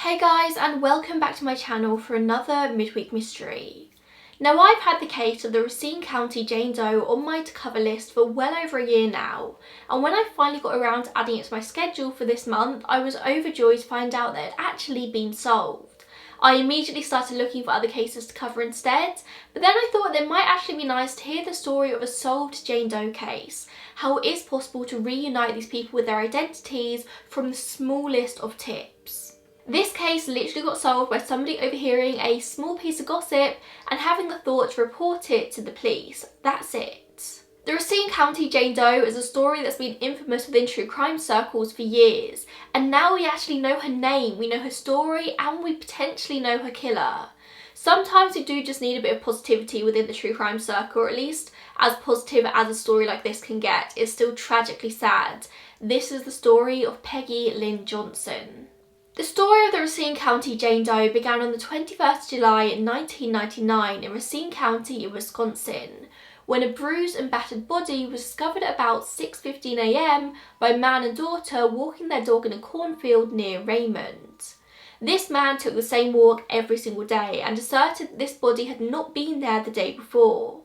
Hey guys, and welcome back to my channel for another midweek mystery. Now, I've had the case of the Racine County Jane Doe on my to cover list for well over a year now, and when I finally got around to adding it to my schedule for this month, I was overjoyed to find out that it had actually been solved. I immediately started looking for other cases to cover instead, but then I thought it might actually be nice to hear the story of a solved Jane Doe case, how it is possible to reunite these people with their identities from the smallest of tips. This case literally got solved by somebody overhearing a small piece of gossip and having the thought to report it to the police. That's it. The Racine County Jane Doe is a story that's been infamous within true crime circles for years, and now we actually know her name, we know her story, and we potentially know her killer. Sometimes you do just need a bit of positivity within the true crime circle, or at least as positive as a story like this can get. It's still tragically sad. This is the story of Peggy Lynn Johnson. The story of the Racine County Jane Doe began on the 21st July 1999 in Racine County in Wisconsin, when a bruised and battered body was discovered at about 6:15 a.m. by a man and daughter walking their dog in a cornfield near Raymond. This man took the same walk every single day and asserted that this body had not been there the day before.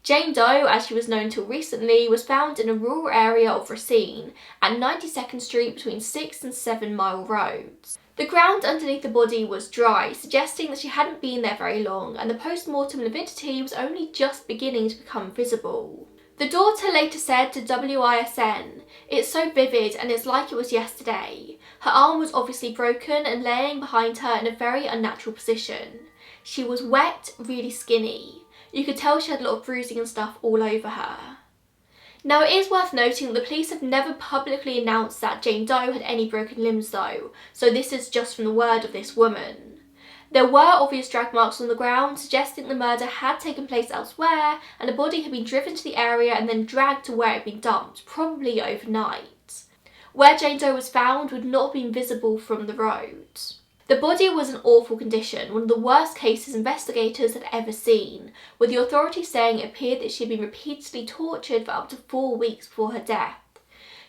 Jane Doe, as she was known till recently, was found in a rural area of Racine at 92nd Street between 6 and 7 Mile roads. The ground underneath the body was dry, suggesting that she hadn't been there very long, and the post-mortem lividity was only just beginning to become visible. The daughter later said to WISN, "It's so vivid and it's like it was yesterday. Her arm was obviously broken and laying behind her in a very unnatural position. She was wet, really skinny. You could tell she had a lot of bruising and stuff all over her." Now, it is worth noting that the police have never publicly announced that Jane Doe had any broken limbs though, so this is just from the word of this woman. There were obvious drag marks on the ground, suggesting the murder had taken place elsewhere and the body had been driven to the area and then dragged to where it had been dumped, probably overnight. Where Jane Doe was found would not have been visible from the road. The body was in awful condition, one of the worst cases investigators had ever seen, with the authorities saying it appeared that she had been repeatedly tortured for up to 4 weeks before her death.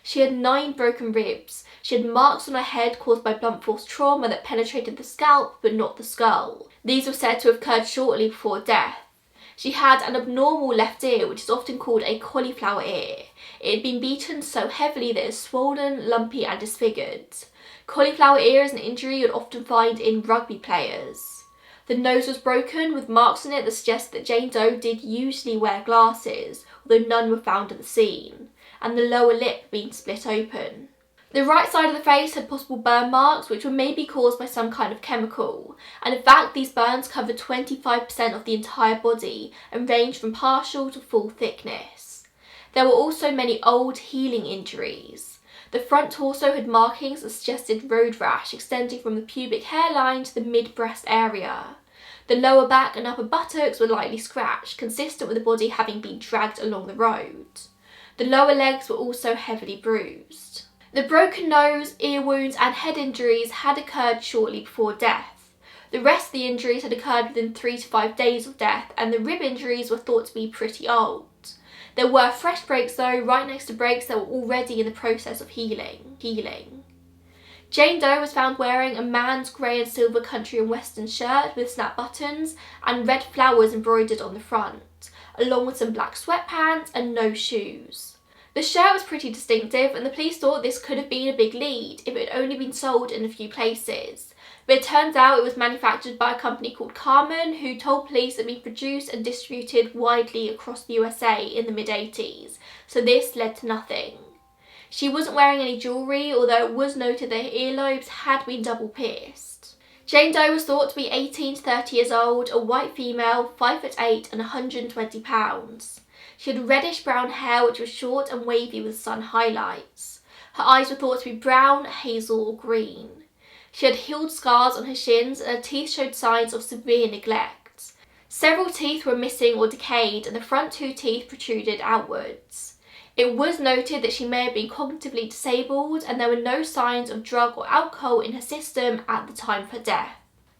She had 9 broken ribs. She had marks on her head caused by blunt force trauma that penetrated the scalp but not the skull. These were said to have occurred shortly before death. She had an abnormal left ear, which is often called a cauliflower ear. It had been beaten so heavily that it was swollen, lumpy and disfigured. Cauliflower ear is an injury you'd often find in rugby players. The nose was broken with marks on it that suggest that Jane Doe did usually wear glasses, although none were found at the scene, and the lower lip being split open. The right side of the face had possible burn marks which were maybe caused by some kind of chemical, and in fact these burns covered 25% of the entire body and ranged from partial to full thickness. There were also many old healing injuries. The front torso had markings that suggested road rash extending from the pubic hairline to the mid-breast area. The lower back and upper buttocks were lightly scratched, consistent with the body having been dragged along the road. The lower legs were also heavily bruised. The broken nose, ear wounds and head injuries had occurred shortly before death. The rest of the injuries had occurred within 3 to 5 days of death, and the rib injuries were thought to be pretty old. There were fresh breaks though, right next to breaks that were already in the process of healing. Jane Doe was found wearing a man's grey and silver country and western shirt with snap buttons and red flowers embroidered on the front, along with some black sweatpants and no shoes. The shirt was pretty distinctive and the police thought this could have been a big lead if it had only been sold in a few places. But it turns out it was manufactured by a company called Carmen, who told police it had been produced and distributed widely across the USA in the mid-80s, so this led to nothing. She wasn't wearing any jewellery, although it was noted that her earlobes had been double pierced. Jane Doe was thought to be 18 to 30 years old, a white female, 5'8" and 120 pounds. She had reddish brown hair which was short and wavy with sun highlights. Her eyes were thought to be brown, hazel or green. She had healed scars on her shins and her teeth showed signs of severe neglect. Several teeth were missing or decayed and the front 2 teeth protruded outwards. It was noted that she may have been cognitively disabled and there were no signs of drug or alcohol in her system at the time of her death.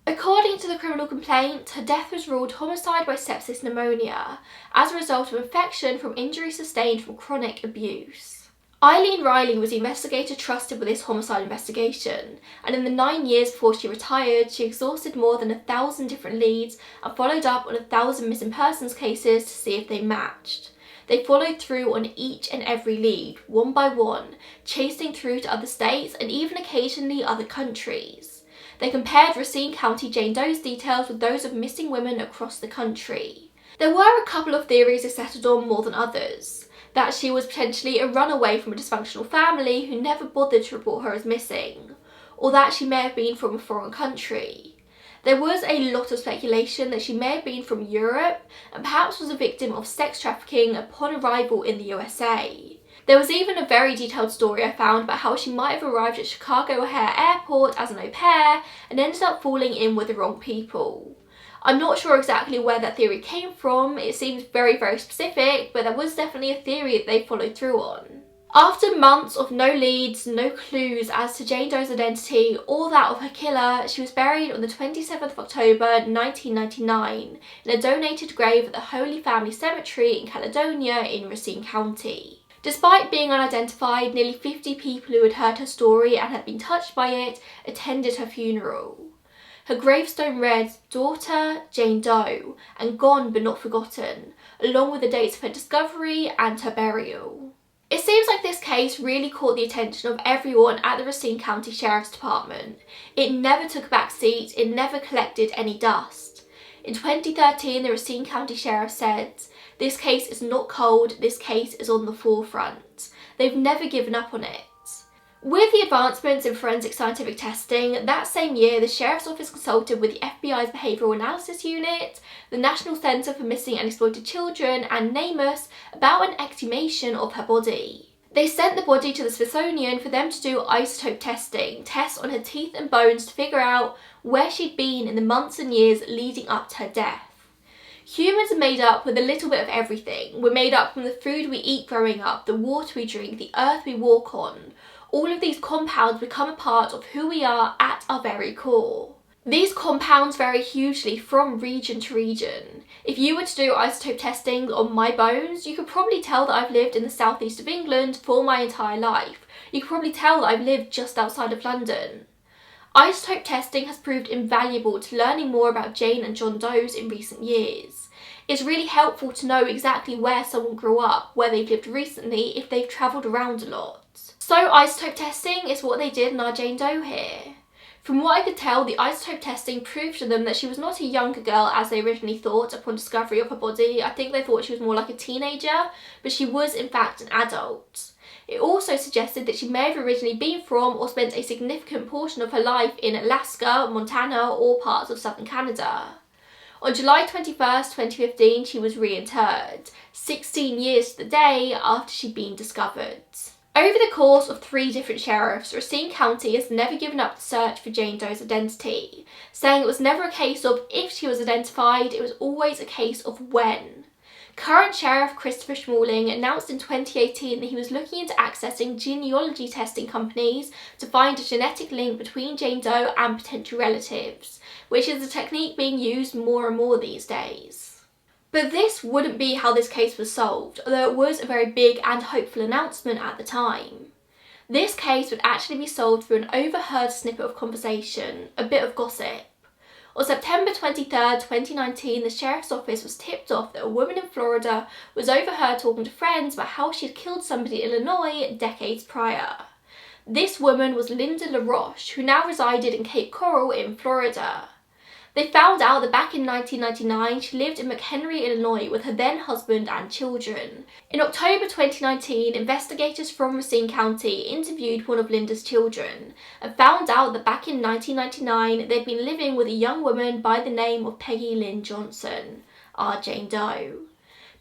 According to the criminal complaint, her death was ruled homicide by sepsis pneumonia as a result of infection from injury sustained from chronic abuse. Eileen Riley was the investigator trusted with this homicide investigation, and in the 9 years before she retired, she exhausted more than 1,000 different leads and followed up on 1,000 missing persons cases to see if they matched. They followed through on each and every lead, one by one, chasing through to other states and even occasionally other countries. They compared Racine County Jane Doe's details with those of missing women across the country. There were a couple of theories they settled on more than others. That she was potentially a runaway from a dysfunctional family who never bothered to report her as missing, or that she may have been from a foreign country. There was a lot of speculation that she may have been from Europe and perhaps was a victim of sex trafficking upon arrival in the USA. There was even a very detailed story I found about how she might have arrived at Chicago O'Hare Airport as an au pair and ended up falling in with the wrong people. I'm not sure exactly where that theory came from. It seems very, very specific, but there was definitely a theory that they followed through on. After months of no leads, no clues as to Jane Doe's identity or that of her killer, she was buried on the 27th of October 1999 in a donated grave at the Holy Family Cemetery in Caledonia in Racine County. Despite being unidentified, nearly 50 people who had heard her story and had been touched by it attended her funeral. Her gravestone read, "Daughter, Jane Doe, and gone but not forgotten," along with the dates of her discovery and her burial. It seems like this case really caught the attention of everyone at the Racine County Sheriff's Department. It never took a back seat, it never collected any dust. In 2013, the Racine County Sheriff said, "This case is not cold, this case is on the forefront." They've never given up on it. With the advancements in forensic scientific testing, that same year the Sheriff's Office consulted with the FBI's Behavioural Analysis Unit, the National Centre for Missing and Exploited Children and NamUs about an exhumation of her body. They sent the body to the Smithsonian for them to do isotope testing, tests on her teeth and bones to figure out where she'd been in the months and years leading up to her death. Humans are made up with a little bit of everything. We're made up from the food we eat growing up, the water we drink, the earth we walk on. All of these compounds become a part of who we are at our very core. These compounds vary hugely from region to region. If you were to do isotope testing on my bones, you could probably tell that I've lived in the southeast of England for my entire life. You could probably tell that I've lived just outside of London. Isotope testing has proved invaluable to learning more about Jane and John Doe's in recent years. It's really helpful to know exactly where someone grew up, where they've lived recently, if they've travelled around a lot. So isotope testing is what they did in our Jane Doe here. From what I could tell, the isotope testing proved to them that she was not a younger girl as they originally thought upon discovery of her body. I think they thought she was more like a teenager, but she was in fact an adult. It also suggested that she may have originally been from or spent a significant portion of her life in Alaska, Montana, or parts of southern Canada. On July 21st, 2015, she was reinterred, 16 years to the day after she'd been discovered. Over the course of 3 different sheriffs, Racine County has never given up the search for Jane Doe's identity, saying it was never a case of if she was identified, it was always a case of when. Current Sheriff Christopher Schmalling announced in 2018 that he was looking into accessing genealogy testing companies to find a genetic link between Jane Doe and potential relatives, which is a technique being used more and more these days. But this wouldn't be how this case was solved, although it was a very big and hopeful announcement at the time. This case would actually be solved through an overheard snippet of conversation, a bit of gossip. On September 23rd, 2019, the Sheriff's Office was tipped off that a woman in Florida was overheard talking to friends about how she had killed somebody in Illinois decades prior. This woman was Linda LaRoche, who now resided in Cape Coral in Florida. They found out that back in 1999 she lived in McHenry, Illinois with her then husband and children. In October 2019, investigators from Racine County interviewed one of Linda's children and found out that back in 1999 they'd been living with a young woman by the name of Peggy Lynn Johnson, our Jane Doe.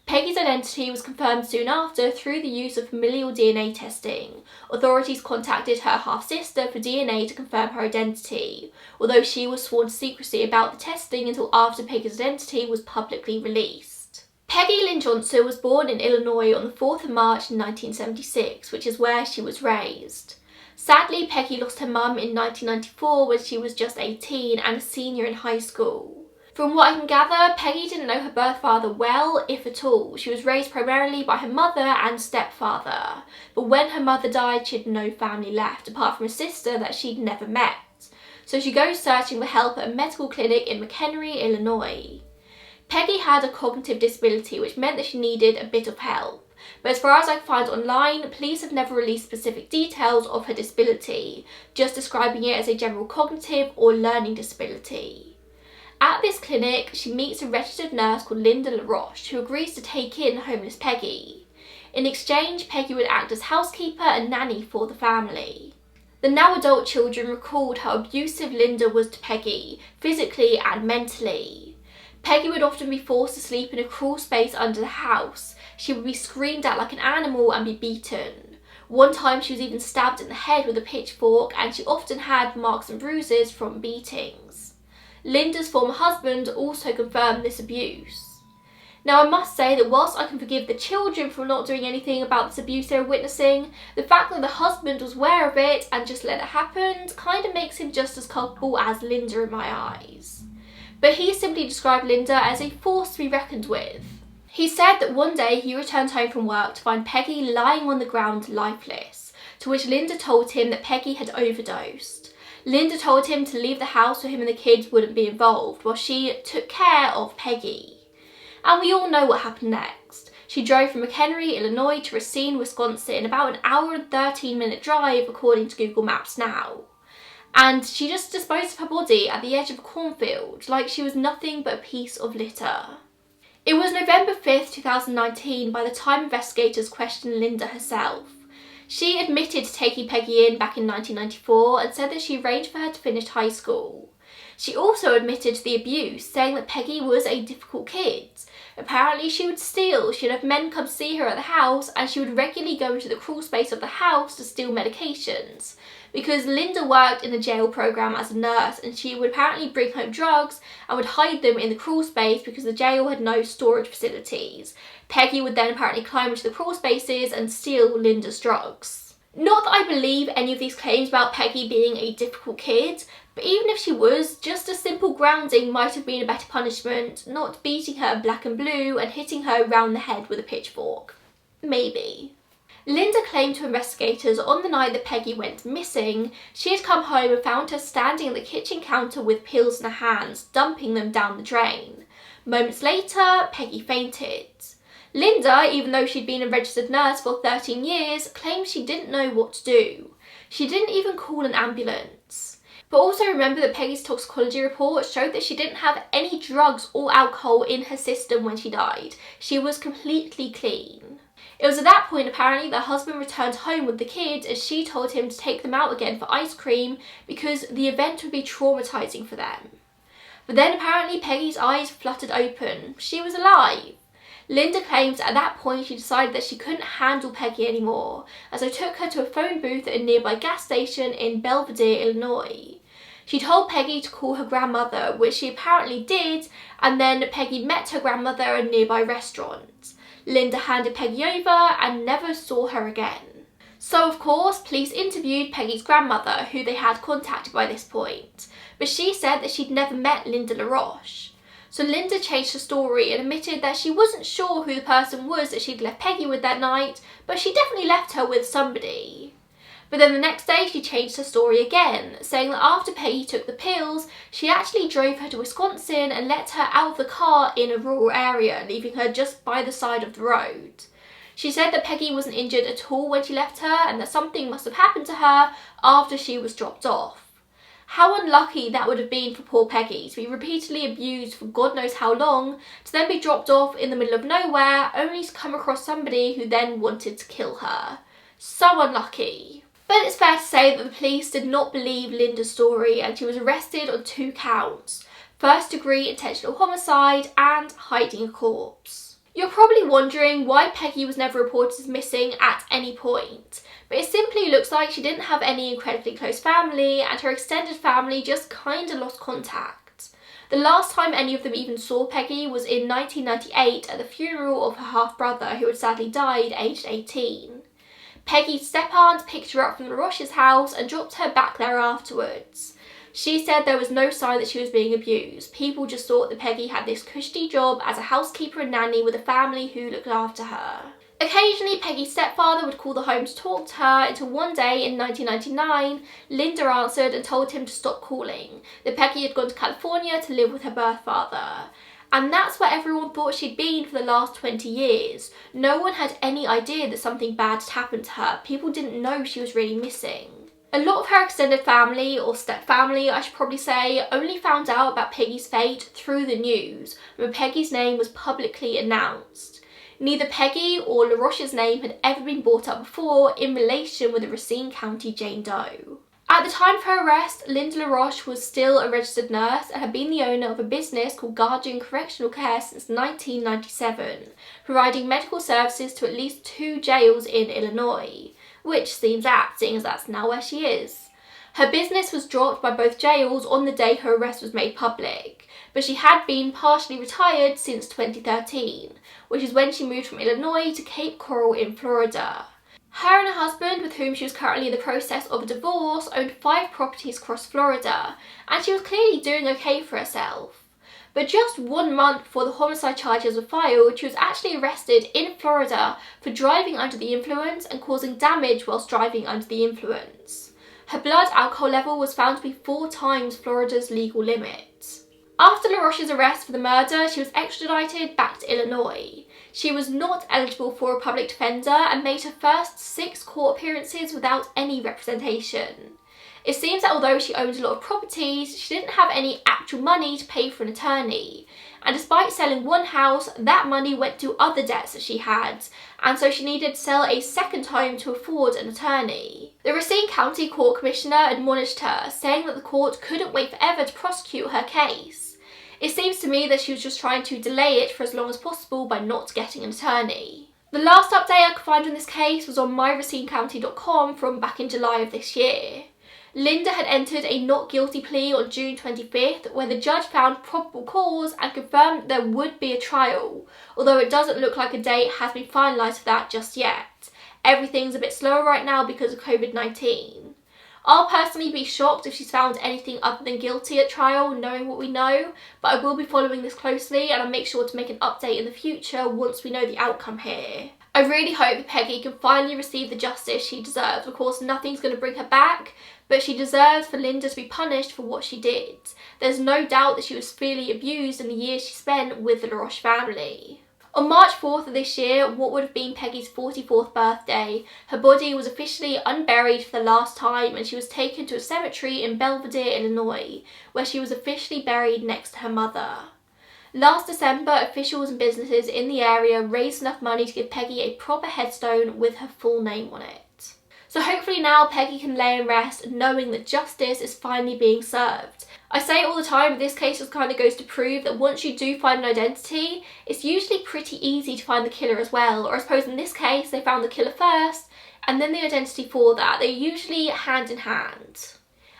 Peggy's identity was confirmed soon after through the use of familial DNA testing. Authorities contacted her half-sister for DNA to confirm her identity, although she was sworn to secrecy about the testing until after Peggy's identity was publicly released. Peggy Lynn Johnson was born in Illinois on the 4th of March 1976, which is where she was raised. Sadly, Peggy lost her mum in 1994 when she was just 18 and a senior in high school. From what I can gather, Peggy didn't know her birth father well, if at all. She was raised primarily by her mother and stepfather, but when her mother died, she had no family left, apart from a sister that she'd never met. So she goes searching for help at a medical clinic in McHenry, Illinois. Peggy had a cognitive disability, which meant that she needed a bit of help. But as far as I can find online, police have never released specific details of her disability, just describing it as a general cognitive or learning disability. At this clinic, she meets a registered nurse called Linda LaRoche, who agrees to take in homeless Peggy. In exchange, Peggy would act as housekeeper and nanny for the family. The now adult children recalled how abusive Linda was to Peggy, physically and mentally. Peggy would often be forced to sleep in a crawl space under the house. She would be screamed at like an animal and be beaten. One time she was even stabbed in the head with a pitchfork, and she often had marks and bruises from beatings. Linda's former husband also confirmed this abuse. Now I must say that whilst I can forgive the children for not doing anything about this abuse they were witnessing, the fact that the husband was aware of it and just let it happen kind of makes him just as culpable as Linda in my eyes. But he simply described Linda as a force to be reckoned with. He said that one day he returned home from work to find Peggy lying on the ground lifeless, to which Linda told him that Peggy had overdosed. Linda told him to leave the house so him and the kids wouldn't be involved while she took care of Peggy. And we all know what happened next. She drove from McHenry, Illinois to Racine, Wisconsin, about an hour and 13-minute drive according to Google Maps now. And she just disposed of her body at the edge of a cornfield like she was nothing but a piece of litter. It was November 5th, 2019 by the time investigators questioned Linda herself. She admitted to taking Peggy in back in 1994 and said that she arranged for her to finish high school. She also admitted to the abuse, saying that Peggy was a difficult kid. Apparently she would steal, she'd have men come see her at the house, and she would regularly go into the crawl space of the house to steal medications. Because Linda worked in a jail program as a nurse, and she would apparently bring home drugs and would hide them in the crawl space because the jail had no storage facilities. Peggy would then apparently climb into the crawl spaces and steal Linda's drugs. Not that I believe any of these claims about Peggy being a difficult kid, but even if she was, just a simple grounding might have been a better punishment, not beating her black and blue and hitting her round the head with a pitchfork. Maybe. Linda claimed to investigators on the night that Peggy went missing, she had come home and found her standing at the kitchen counter with pills in her hands, dumping them down the drain. Moments later, Peggy fainted. Linda, even though she'd been a registered nurse for 13 years, claimed she didn't know what to do. She didn't even call an ambulance. But also remember that Peggy's toxicology report showed that she didn't have any drugs or alcohol in her system when she died. She was completely clean. It was at that point apparently that her husband returned home with the kids, and she told him to take them out again for ice cream because the event would be traumatising for them. But then apparently Peggy's eyes fluttered open. She was alive. Linda claims at that point she decided that she couldn't handle Peggy anymore, as they took her to a phone booth at a nearby gas station in Belvedere, Illinois. She told Peggy to call her grandmother, which she apparently did, and then Peggy met her grandmother at a nearby restaurant. Linda handed Peggy over and never saw her again. So of course, police interviewed Peggy's grandmother, who they had contacted by this point, but she said that she'd never met Linda LaRoche. So Linda changed her story and admitted that she wasn't sure who the person was that she'd left Peggy with that night, but she definitely left her with somebody. But then the next day she changed her story again, saying that after Peggy took the pills, she actually drove her to Wisconsin and let her out of the car in a rural area, leaving her just by the side of the road. She said that Peggy wasn't injured at all when she left her, and that something must have happened to her after she was dropped off. How unlucky that would have been for poor Peggy, to be repeatedly abused for God knows how long, to then be dropped off in the middle of nowhere, only to come across somebody who then wanted to kill her. So unlucky. But it's fair to say that the police did not believe Linda's story, and she was arrested on 2 counts: first-degree intentional homicide and hiding a corpse. You're probably wondering why Peggy was never reported as missing at any point, but it simply looks like she didn't have any incredibly close family, and her extended family just kinda lost contact. The last time any of them even saw Peggy was in 1998 at the funeral of her half-brother, who had sadly died aged 18. Peggy's step-aunt picked her up from the Roche's house and dropped her back there afterwards. She said there was no sign that she was being abused. People just thought that Peggy had this cushy job as a housekeeper and nanny with a family who looked after her. Occasionally, Peggy's stepfather would call the home to talk to her until one day in 1999, Linda answered and told him to stop calling, that Peggy had gone to California to live with her birth father. And that's where everyone thought she'd been for the last 20 years. No one had any idea that something bad had happened to her. People didn't know she was really missing. A lot of her extended family, or step-family I should probably say, only found out about Peggy's fate through the news when Peggy's name was publicly announced. Neither Peggy or LaRoche's name had ever been brought up before in relation with the Racine County Jane Doe. At the time of her arrest, Linda LaRoche was still a registered nurse and had been the owner of a business called Guardian Correctional Care since 1997, providing medical services to at least 2 jails in Illinois, which seems apt, seeing as that's now where she is. Her business was dropped by both jails on the day her arrest was made public, but she had been partially retired since 2013, which is when she moved from Illinois to Cape Coral in Florida. Her and her husband, with whom she was currently in the process of a divorce, owned 5 properties across Florida, and she was clearly doing okay for herself. But just 1 month before the homicide charges were filed, she was actually arrested in Florida for driving under the influence and causing damage whilst driving under the influence. Her blood alcohol level was found to be 4 times Florida's legal limit. After LaRoche's arrest for the murder, she was extradited back to Illinois. She was not eligible for a public defender and made her first 6 court appearances without any representation. It seems that although she owned a lot of properties, she didn't have any actual money to pay for an attorney. And despite selling 1 house, that money went to other debts that she had, and so she needed to sell a second home to afford an attorney. The Racine County Court Commissioner admonished her, saying that the court couldn't wait forever to prosecute her case. It seems to me that she was just trying to delay it for as long as possible by not getting an attorney. The last update I could find on this case was on myracinecounty.com from back in July of this year. Linda had entered a not guilty plea on June 25th, where the judge found probable cause and confirmed there would be a trial, although it doesn't look like a date has been finalised for that just yet. Everything's a bit slower right now because of COVID-19. I'll personally be shocked if she's found anything other than guilty at trial, knowing what we know, but I will be following this closely and I'll make sure to make an update in the future once we know the outcome here. I really hope that Peggy can finally receive the justice she deserves. Of course, nothing's going to bring her back, but she deserves for Linda to be punished for what she did. There's no doubt that she was severely abused in the years she spent with the LaRoche family. On March 4th of this year, what would have been Peggy's 44th birthday, her body was officially unburied for the last time and she was taken to a cemetery in Belvedere, Illinois, where she was officially buried next to her mother. Last December, officials and businesses in the area raised enough money to give Peggy a proper headstone with her full name on it. So hopefully now Peggy can lay and rest knowing that justice is finally being served. I say it all the time, but this case just kind of goes to prove that once you do find an identity, it's usually pretty easy to find the killer as well. Or I suppose in this case, they found the killer first, and then the identity for that. They're usually hand in hand.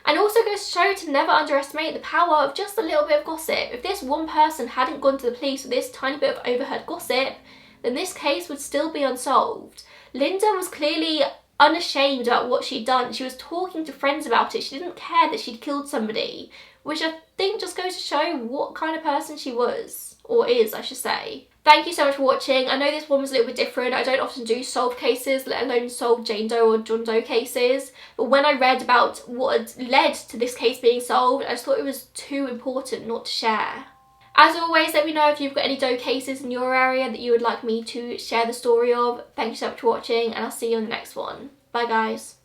And also goes to show to never underestimate the power of just a little bit of gossip. If this one person hadn't gone to the police with this tiny bit of overheard gossip, then this case would still be unsolved. Linda was clearly unashamed about what she'd done. She was talking to friends about it. She didn't care that she'd killed somebody, which I think just goes to show what kind of person she was, or is, I should say. Thank you so much for watching. I know this one was a little bit different. I don't often do solved cases, let alone solved Jane Doe or John Doe cases. But when I read about what had led to this case being solved, I just thought it was too important not to share. As always, let me know if you've got any Doe cases in your area that you would like me to share the story of. Thank you so much for watching, and I'll see you on the next one. Bye guys.